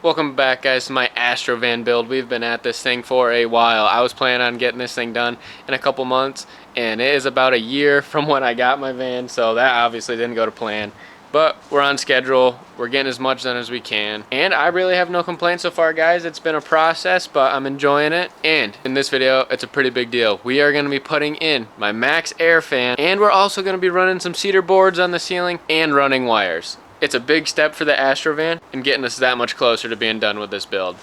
Welcome back, guys, to my Astro van build. We've been at this thing for a while. I was planning on getting this thing done in a couple months, and it is about a year from when I got my van, so that obviously didn't go to plan. But we're on schedule. We're getting as much done as we can, and I really have no complaints so far, guys. It's been a process, but I'm enjoying it. And in this video, it's a pretty big deal. We are going to be putting in my Maxxair fan, and we're also going to be running some Cedar boards on the ceiling and running wires. It's a big step for the Astro van and getting us that much closer to being done with this build.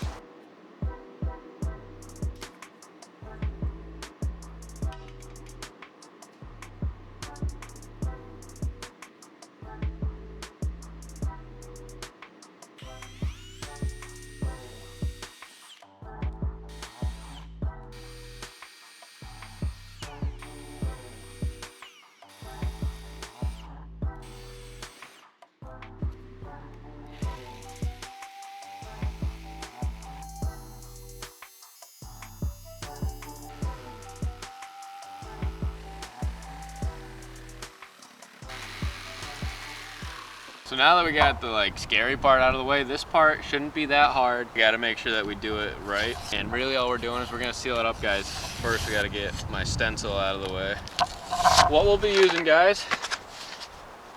So now that we got the scary part out of the way, this part shouldn't be that hard. We gotta make sure that we do it right. And really all we're doing is we're gonna seal it up, guys. First we gotta get my stencil out of the way. What we'll be using, guys,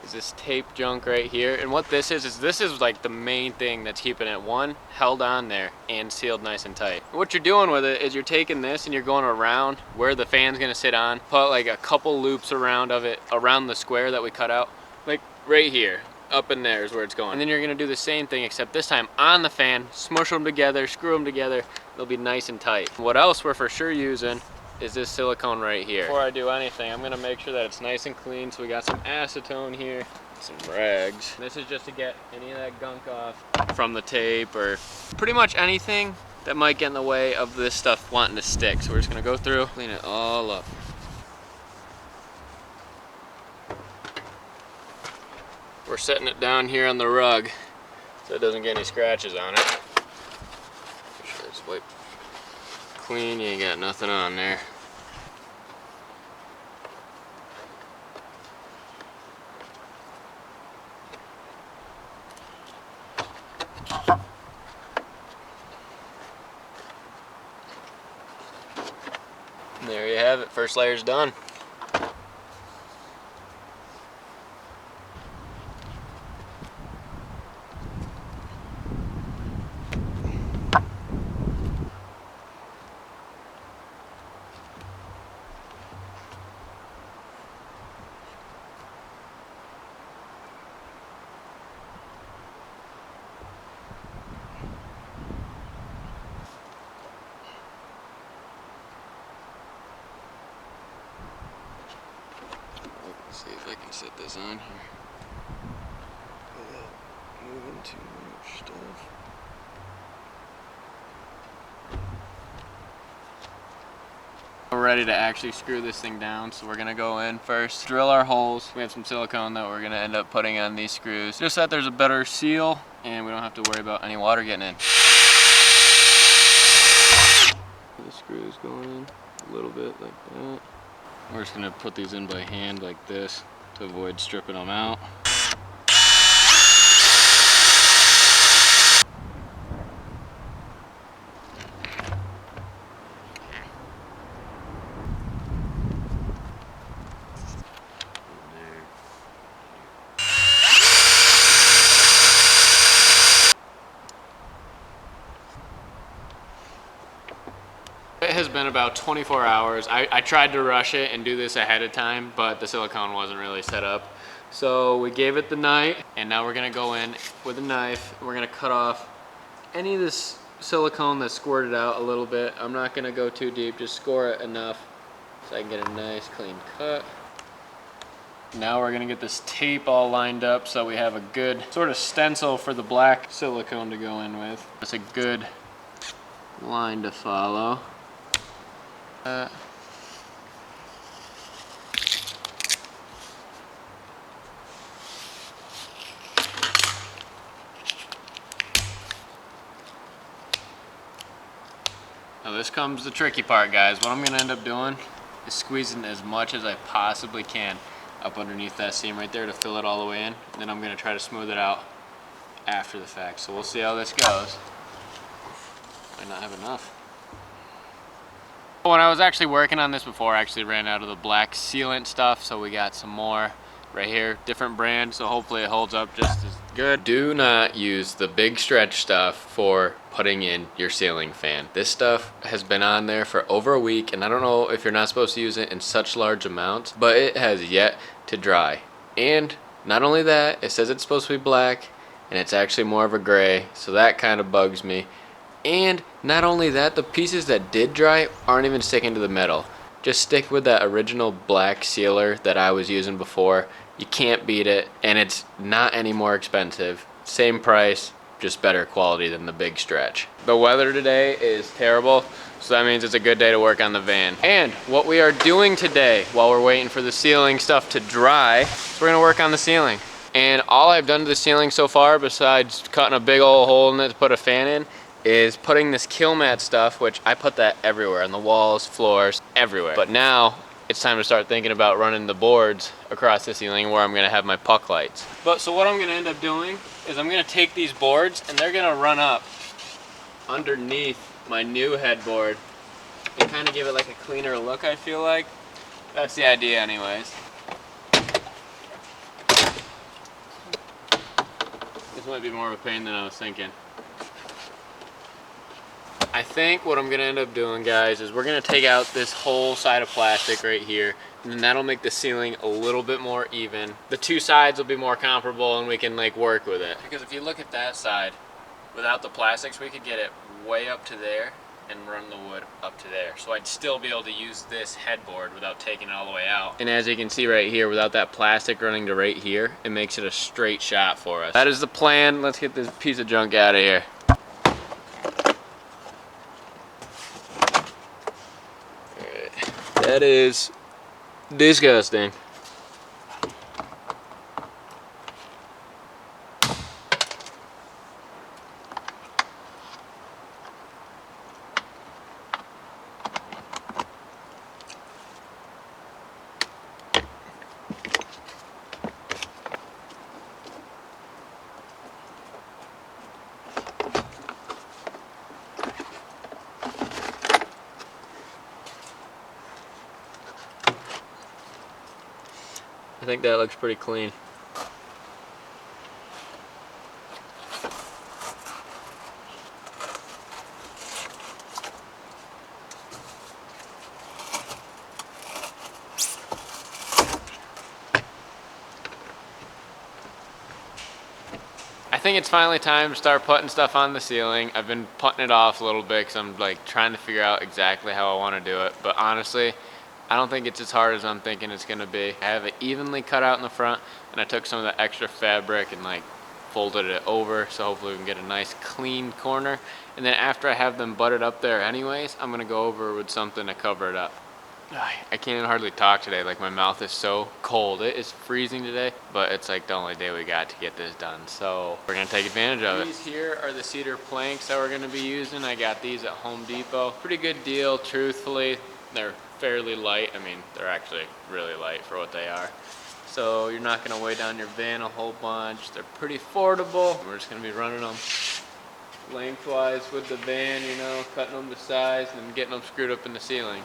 is this tape junk right here. And what this is like the main thing that's keeping it, one, held on there and sealed nice and tight. And what you're doing with it is you're taking this and you're going around where the fan's gonna sit on, put like a couple loops around of it, around the square that we cut out, like right here. Up in there is where it's going. And then you're gonna do the same thing, except this time on the fan, smush them together, screw them together, they'll be nice and tight. What else we're for sure using is this silicone right here. Before I do anything, I'm gonna make sure that it's nice and clean. So we got some acetone here, some rags. This is just to get any of that gunk off from the tape or pretty much anything that might get in the way of this stuff wanting to stick. So we're just gonna go through, clean it all up. We're setting it down here on the rug so it doesn't get any scratches on it. Make sure it's wiped clean, you ain't got nothing on there. And there you have it, first layer's done. See if I can set this on here without moving too much stuff. We're ready to actually screw this thing down, so we're gonna go in first, drill our holes. We have some silicone that we're gonna end up putting on these screws, just so that there's a better seal and we don't have to worry about any water getting in. The screws going in a little bit like that. We're just gonna put these in by hand like this to avoid stripping them out. It has been about 24 hours. I tried to rush it and do this ahead of time, but the silicone wasn't really set up. So we gave it the night, and now we're gonna go in with a knife. And we're gonna cut off any of this silicone that squirted out a little bit. I'm not gonna go too deep, just score it enough so I can get a nice clean cut. Now we're gonna get this tape all lined up so we have a good sort of stencil for the black silicone to go in with. It's a good line to follow. Now this comes the tricky part, guys. What I'm gonna end up doing is squeezing as much as I possibly can up underneath that seam right there to fill it all the way in. And then I'm gonna try to smooth it out after the fact. So we'll see how this goes. Might not have enough. When I was actually working on this before, I actually ran out of the black sealant stuff, so we got some more right here, different brand, so hopefully it holds up just as good. Do not use the big stretch stuff for putting in your ceiling fan. This stuff has been on there for over a week, and I don't know if you're not supposed to use it in such large amounts, but it has yet to dry. And not only that, it says it's supposed to be black, and it's actually more of a gray, so that kind of bugs me. And not only that, the pieces that did dry aren't even sticking to the metal. Just stick with that original black sealer that I was using before. You can't beat it, and it's not any more expensive. Same price, just better quality than the big stretch. The weather today is terrible, so that means it's a good day to work on the van. And what we are doing today, while we're waiting for the ceiling stuff to dry, is we're gonna work on the ceiling. And all I've done to the ceiling so far, besides cutting a big old hole in it to put a fan in, is putting this kill mat stuff, which I put that everywhere, on the walls, floors, everywhere. But now it's time to start thinking about running the boards across the ceiling where I'm gonna have my puck lights. So what I'm gonna end up doing is I'm gonna take these boards and they're gonna run up underneath my new headboard and kind of give it like a cleaner look, I feel like. That's the idea anyways. This might be more of a pain than I was thinking. I think what I'm gonna end up doing, guys, is we're gonna take out this whole side of plastic right here, and then that'll make the ceiling a little bit more even. The two sides will be more comparable and we can like work with it. Because if you look at that side, without the plastics, we could get it way up to there and run the wood up to there. So I'd still be able to use this headboard without taking it all the way out. And as you can see right here, without that plastic running to right here, it makes it a straight shot for us. That is the plan. Let's get this piece of junk out of here. That is disgusting. I think that looks pretty clean. I think it's finally time to start putting stuff on the ceiling. I've been putting it off a little bit because I'm like trying to figure out exactly how I want to do it. But honestly, I don't think it's as hard as I'm thinking it's gonna be. I have it evenly cut out in the front, and I took some of the extra fabric and like folded it over, so hopefully we can get a nice clean corner. And then after I have them butted up there anyways, I'm gonna go over with something to cover it up. I can't even hardly talk today, like my mouth is so cold. It is freezing today, but it's like the only day we got to get this done, so we're gonna take advantage of it. These here are the cedar planks that we're gonna be using. I got these at Home Depot. Pretty good deal, truthfully. They're fairly light. I mean, they're actually really light for what they are. So you're not gonna weigh down your van a whole bunch. They're pretty affordable. We're just gonna be running them lengthwise with the van, you know, cutting them to size and getting them screwed up in the ceiling.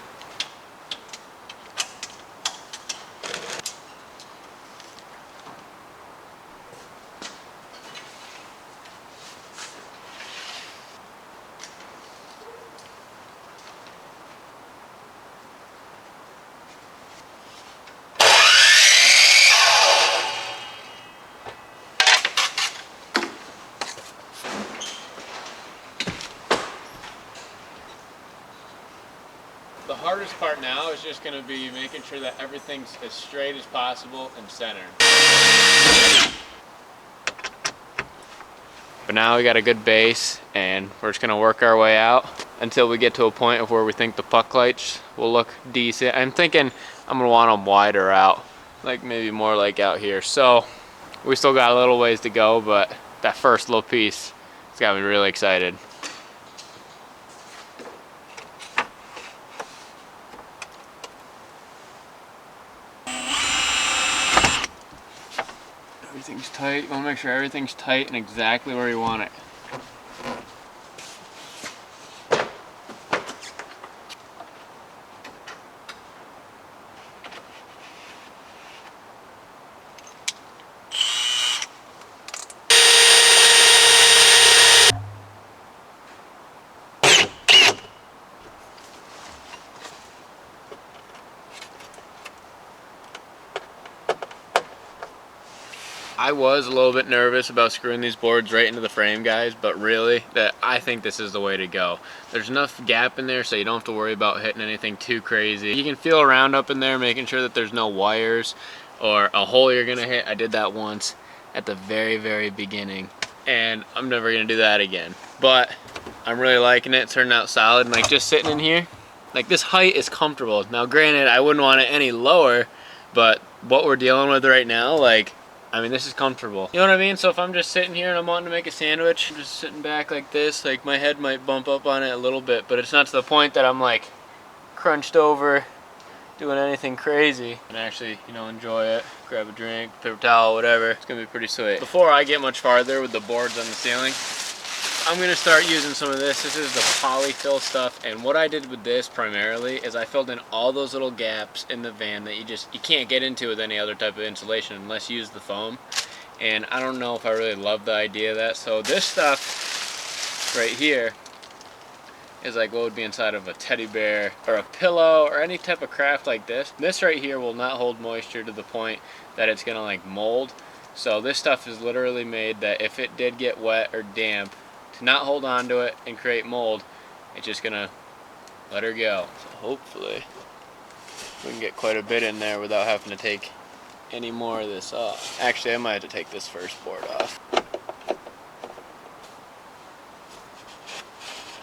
The hardest part now is just going to be making sure that everything's as straight as possible and centered. But now we got a good base, and we're just going to work our way out until we get to a point of where we think the puck lights will look decent. I'm thinking I'm going to want them wider out, like maybe more like out here. So we still got a little ways to go, but that first little piece has got me really excited. Everything's tight. You want to make sure everything's tight and exactly where you want it. I was a little bit nervous about screwing these boards right into the frame, guys, but really, I think this is the way to go. There's enough gap in there so you don't have to worry about hitting anything too crazy. You can feel around up in there, making sure that there's no wires or a hole you're gonna hit. I did that once at the very beginning, and I'm never gonna do that again. But I'm really liking it. It's turning out solid, and like just sitting in here, like this height is comfortable. Now granted, I wouldn't want it any lower, but what we're dealing with right now, like, I mean, this is comfortable. You know what I mean? So if I'm just sitting here and I'm wanting to make a sandwich, I'm just sitting back like this, like my head might bump up on it a little bit, but it's not to the point that I'm like crunched over doing anything crazy. And actually, you know, enjoy it. Grab a drink, paper towel, whatever. It's gonna be pretty sweet. Before I get much farther with the boards on the ceiling, I'm gonna start using some of this. This is the polyfill stuff, and what I did with this primarily is I filled in all those little gaps in the van that you can't get into with any other type of insulation unless you use the foam. And I don't know if I really love the idea of that. So this stuff right here is like what would be inside of a teddy bear or a pillow or any type of craft like this. This right here will not hold moisture to the point that it's gonna like mold. So this stuff is literally made that if it did get wet or damp, to not hold on to it and create mold, it's just gonna let her go. So hopefully we can get quite a bit in there without having to take any more of this off. Actually, I might have to take this first board off.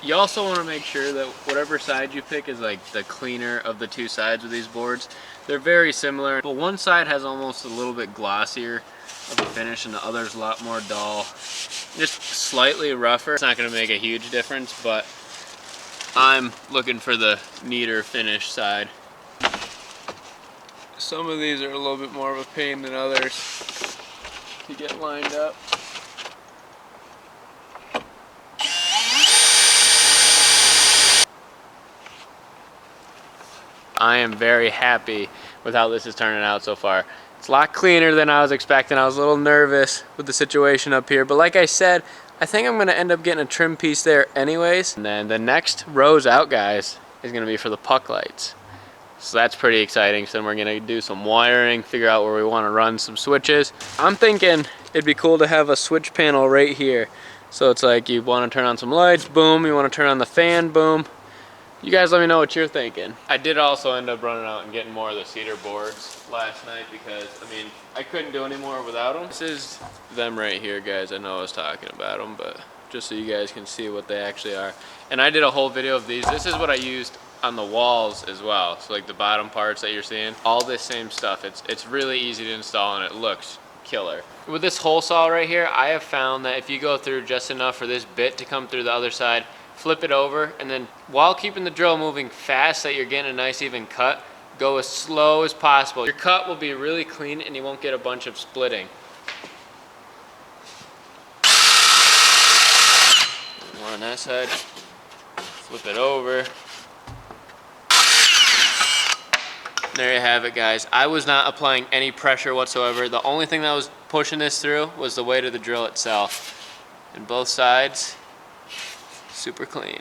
You also want to make sure that whatever side you pick is like the cleaner of the two sides of these boards. They're very similar, but one side has almost a little bit glossier of a finish and the other's a lot more dull. Just slightly rougher. It's not going to make a huge difference, but I'm looking for the neater finish side. Some of these are a little bit more of a pain than others to get lined up. I am very happy with how this is turning out so far. It's a lot cleaner than I was expecting. I was a little nervous with the situation up here, but like I said, I think I'm gonna end up getting a trim piece there anyways. And then the next rows out, guys, is gonna be for the puck lights. So that's pretty exciting. So then we're gonna do some wiring, figure out where we wanna run some switches. I'm thinking it'd be cool to have a switch panel right here. So it's like you wanna turn on some lights, boom. You wanna turn on the fan, boom. You guys let me know what you're thinking. I did also end up running out and getting more of the cedar boards last night because, I mean, I couldn't do any more without them. This is them right here, guys. I know I was talking about them, but just so you guys can see what they actually are. And I did a whole video of these. This is what I used on the walls as well. So like the bottom parts that you're seeing, all this same stuff. It's really easy to install and it looks killer. With this hole saw right here, I have found that if you go through just enough for this bit to come through the other side, flip it over, and then while keeping the drill moving fast so that you're getting a nice even cut, go as slow as possible. Your cut will be really clean and you won't get a bunch of splitting. More on that side. Flip it over. There you have it, guys. I was not applying any pressure whatsoever. The only thing that was pushing this through was the weight of the drill itself. And both sides, super clean.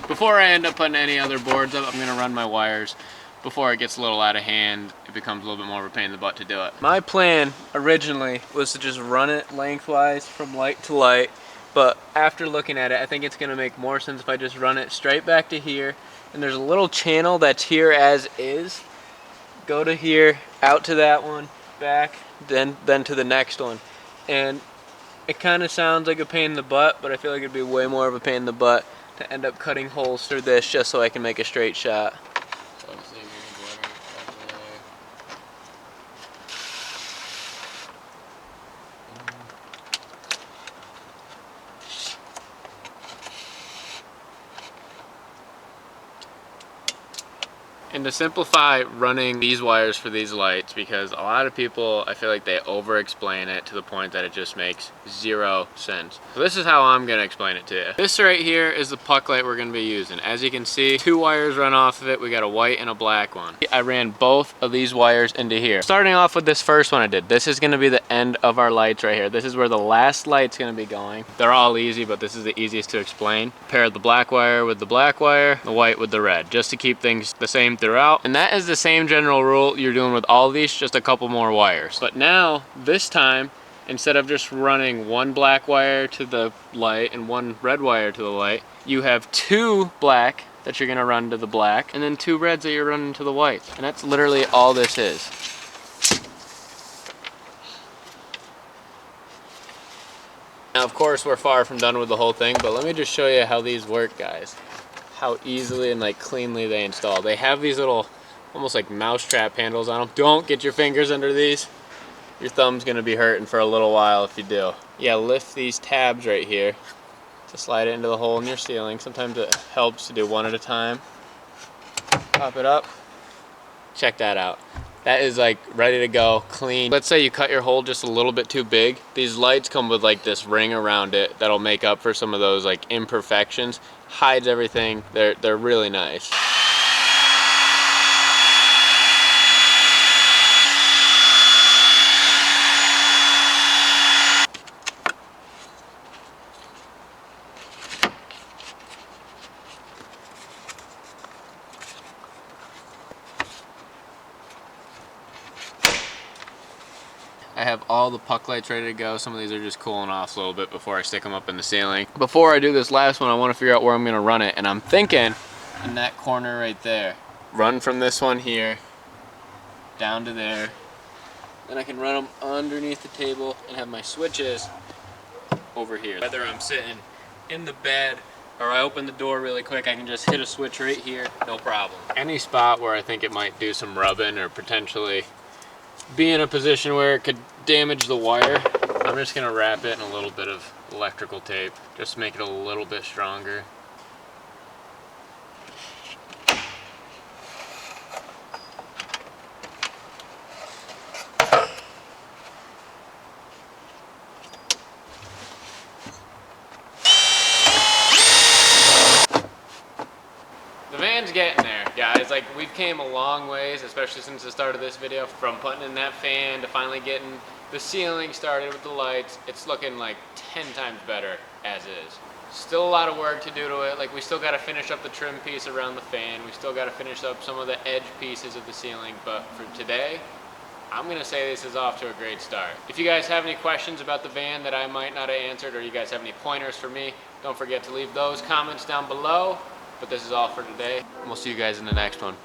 Before I end up putting any other boards up, I'm gonna run my wires. Before it gets a little out of hand, it becomes a little bit more of a pain in the butt to do it. My plan originally was to just run it lengthwise from light to light, but after looking at it, I think it's gonna make more sense if I just run it straight back to here, and there's a little channel that's here as is. Go to here, out to that one, back, then to the next one. And it kind of sounds like a pain in the butt, but I feel like it'd be way more of a pain in the butt to end up cutting holes through this just so I can make a straight shot. And And to simplify running these wires for these lights, because a lot of people, I feel like they over explain it to the point that it just makes zero sense. So this is how I'm gonna explain it to you. This right here is the puck light we're gonna be using. As you can see, 2 wires run off of it. We got a white and a black one. I ran both of these wires into here. Starting off with this first one I did, this is gonna be the end of our lights right here. This is where the last light's gonna be going. They're all easy, but this is the easiest to explain. Pair the black wire with the black wire, the white with the red, just to keep things the same throughout. And that is the same general rule you're doing with all these, just a couple more wires. But now, this time, instead of just running 1 black wire to the light and 1 red wire to the light, you have 2 black that you're gonna run to the black, and then 2 reds that you're running to the white. And that's literally all this is. Now, of course, we're far from done with the whole thing, but let me just show you how these work, guys. How easily and like cleanly they install. They have these little, almost like mousetrap handles on them. Don't get your fingers under these. Your thumb's gonna be hurting for a little while if you do. Yeah, lift these tabs right here to slide it into the hole in your ceiling. Sometimes it helps to do one at a time. Pop it up. Check that out. That is like ready to go, clean. Let's say you cut your hole just a little bit too big. These lights come with like this ring around it that'll make up for some of those like imperfections. Hides everything. They're really nice. I have all the puck lights ready to go. Some of these are just cooling off a little bit before I stick them up in the ceiling. Before I do this last one, I want to figure out where I'm going to run it, and I'm thinking in that corner right there. Run from this one here down to there. Then I can run them underneath the table and have my switches over here. Whether I'm sitting in the bed or I open the door really quick, I can just hit a switch right here, no problem. Any spot where I think it might do some rubbing or potentially be in a position where it could damage the wire, I'm just gonna wrap it in a little bit of electrical tape, just to make it a little bit stronger. The van's getting there, guys. Like, we've came a long ways, especially since the start of this video, from putting in that fan to finally getting the ceiling started with the lights. It's looking like 10 times better as is. Still a lot of work to do to it. Like, we still got to finish up the trim piece around the fan. We still got to finish up some of the edge pieces of the ceiling. But for today, I'm gonna say this is off to a great start. If you guys have any questions about the van that I might not have answered, or you guys have any pointers for me, don't forget to leave those comments down below. But this is all for today, and we'll see you guys in the next one.